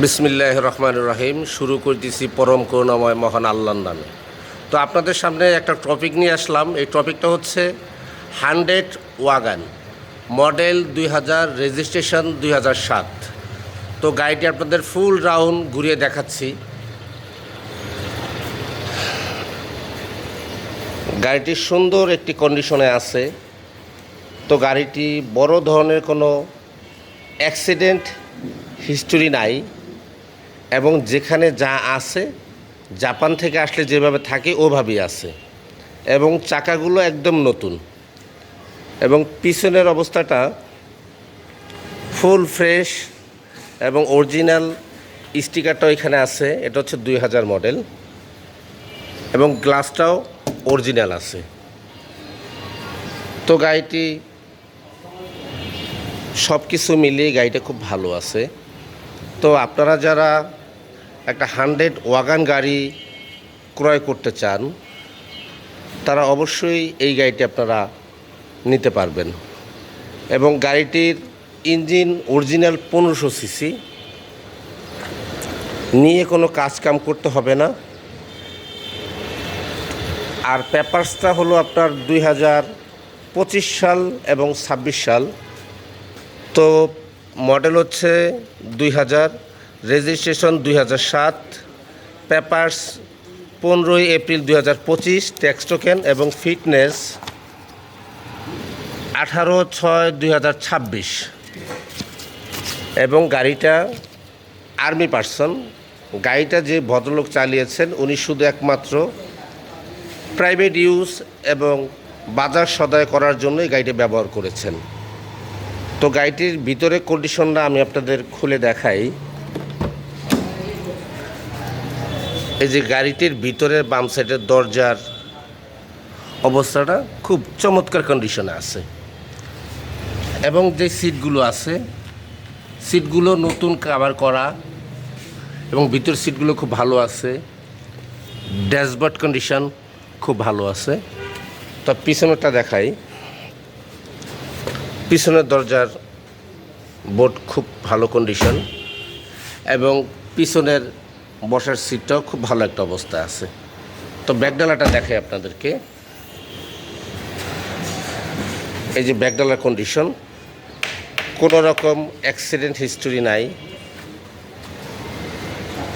বিসমিল্লাহির রহমানির রহিম। শুরু করতেছি পরম করুণাময় মহান আল্লাহর নামে। তো আপনাদের সামনে একটা টপিক নিয়ে আসলাম। এই টপিকটা হচ্ছে 100 ওয়াগান মডেল 2000, রেজিস্ট্রেশন 2007। তো গাড়িটি আপনাদের ফুল রাউন্ড ঘুরিয়ে দেখাচ্ছি। গাড়িটি সুন্দর একটি কন্ডিশনে আছে। তো গাড়িটি বড় ধরনের কোনো অ্যাক্সিডেন্ট হিস্টোরি নাই, এবং যেখানে যা আছে জাপান থেকে আসলে যেভাবে থাকে ওভাবেই আছে, এবং চাকাগুলো একদম নতুন, এবং পিছনের অবস্থাটা ফুল ফ্রেশ, এবং অরিজিনাল স্টিকারটাও এখানে আছে। এটা হচ্ছে 2000 মডেল, এবং গ্লাসটাও অরিজিনাল আছে। তো গাড়িটি সব কিছু মিলিয়ে গাড়িটা খুব ভালো আছে। তো আপনারা যারা একটা 100 ওয়াগান গাড়ি ক্রয় করতে চান, তারা অবশ্যই এই গাড়িটি আপনারা নিতে পারবেন। এবং গাড়িটির ইঞ্জিন অরিজিনাল 1500 সিসি, নিয়ে কোনো কাজকাম করতে হবে না। আর পেপারসটা হলো আপনার 2025 সাল এবং 26 সাল। তো মডেল হচ্ছে 2000, registration 2007, papers 15 April 2025, tax token এবং ফিটনেস 18/6/2026। এবং গাড়িটা আর্মি পার্সন। গাড়িটা যে ভদ্রলোক চালিয়েছেন উনি শুধু একমাত্র প্রাইভেট ইউজ এবং বাজার সদাই করার জন্যই গাড়িটা ব্যবহার করেছেন। তো গাড়িটির ভিতরে কন্ডিশনটা আমি আপনাদের খুলে দেখাই। এই যে গাড়িটির ভিতরের বাম সাইডের দরজার অবস্থাটা খুব চমৎকার কন্ডিশনে আছে, এবং যে সিটগুলো আছে সিটগুলো নতুন কাভার করা, এবং ভিতরের সিটগুলো খুব ভালো আছে। ড্যাশবোর্ড কন্ডিশন খুব ভালো আছে। তো পিছনেরটা দেখাই। পিছনের দরজার বোর্ড খুব ভালো কন্ডিশন, এবং পিছনের বসার সিটটাও খুব ভালো একটা অবস্থায় আছে। তো ব্যাকডালাটা দেখাই আপনাদেরকে। এই যে ব্যাকডালার কন্ডিশন, কোনো রকম অ্যাক্সিডেন্ট হিস্টোরি নাই,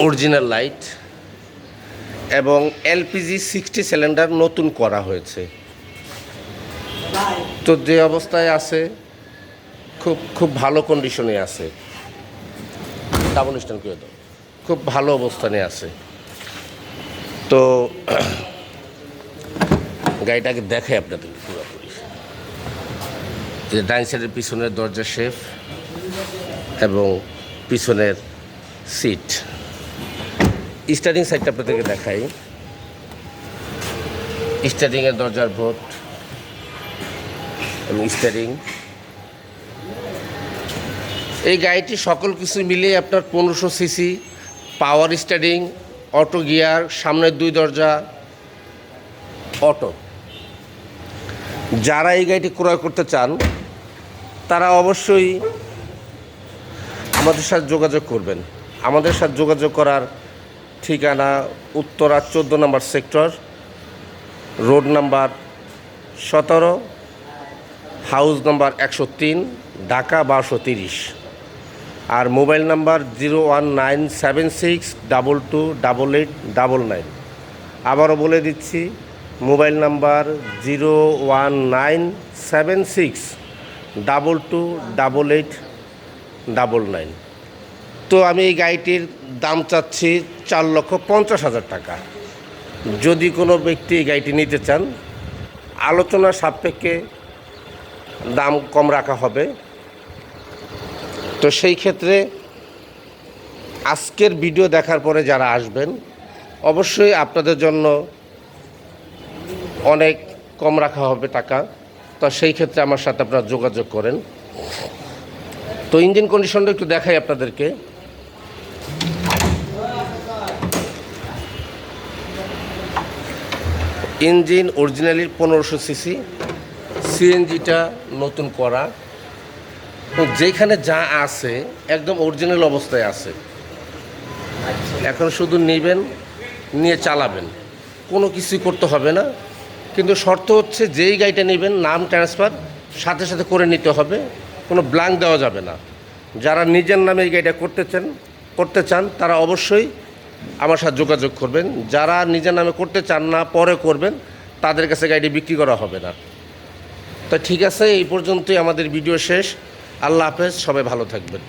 অরিজিনাল লাইট, এবং এলপিজি 60 সিলিন্ডার নতুন করা হয়েছে। তো যে অবস্থায় আছে খুব খুব ভালো কন্ডিশনে আছে। ডাবল স্ট্যান্ড করে দাও, খুব ভালো অবস্থানে আছে। তো গাড়িটাকে দেখে আপনাদের পুরোপুরি। যে ডাইন সাইডের পিছনের দরজা শেফ, এবং পিছনের সিট। স্টারিং সাইডটা আপনাদেরকে দেখাই। স্টারিংয়ের দরজার বোর্ড এবং স্টারিং। এই গাড়িটি সকল কিছু মিলিয়ে আপনার 1500 সিসি, পাওয়ার স্টারিং, অটো গিয়ার, সামনের 2 দরজা অটো। যারা এই গাড়িটি ক্রয় করতে চান তারা অবশ্যই আমাদের সাথে যোগাযোগ করবেন। আমাদের সাথে যোগাযোগ করার ঠিকানা উত্তরা 14 নম্বর sector, road number 17, house number 103, Dhaka 1230। আর মোবাইল নাম্বার 01976228899। আবারও বলে দিচ্ছি, মোবাইল নাম্বার 01976228899। তো আমি এই গাড়িটির দাম চাচ্ছি 4,50,000 টাকা। যদি কোনো ব্যক্তি এই গাড়িটি নিতে চান, আলোচনার সাপেক্ষে দাম কম রাখা হবে। তো সেই ক্ষেত্রে আজকের ভিডিও দেখার পরে যারা আসবেন, অবশ্যই আপনাদের জন্য অনেক কম রাখা হবে টাকা। তো সেই ক্ষেত্রে আমার সাথে আপনারা যোগাযোগ করেন। তো ইঞ্জিন কন্ডিশনটা একটু দেখাই আপনাদেরকে। ইঞ্জিন অরিজিনালি 1500 সিসি, সিএনজিটা নতুন করা, তো যেখানে যা আছে একদম অরিজিনাল অবস্থায় আছে। এখন শুধু নেবেন, নিয়ে চালাবেন, কোনো কিছুই করতে হবে না। কিন্তু শর্ত হচ্ছে যেই গাড়িটা নেবেন নাম ট্রান্সফার সাথে সাথে করে নিতে হবে, কোনো ব্ল্যাঙ্ক দেওয়া যাবে না। যারা নিজের নামে এই গাড়িটা করতে চান তারা অবশ্যই আমার সাথে যোগাযোগ করবেন। যারা নিজের নামে করতে চান না, পরে করবেন, তাদের কাছে গাড়িটি বিক্রি করা হবে না। তো ঠিক আছে, এই পর্যন্তই আমাদের ভিডিও শেষ। আল্লাহ হাফেজ, সবাই ভালো থাকবেন।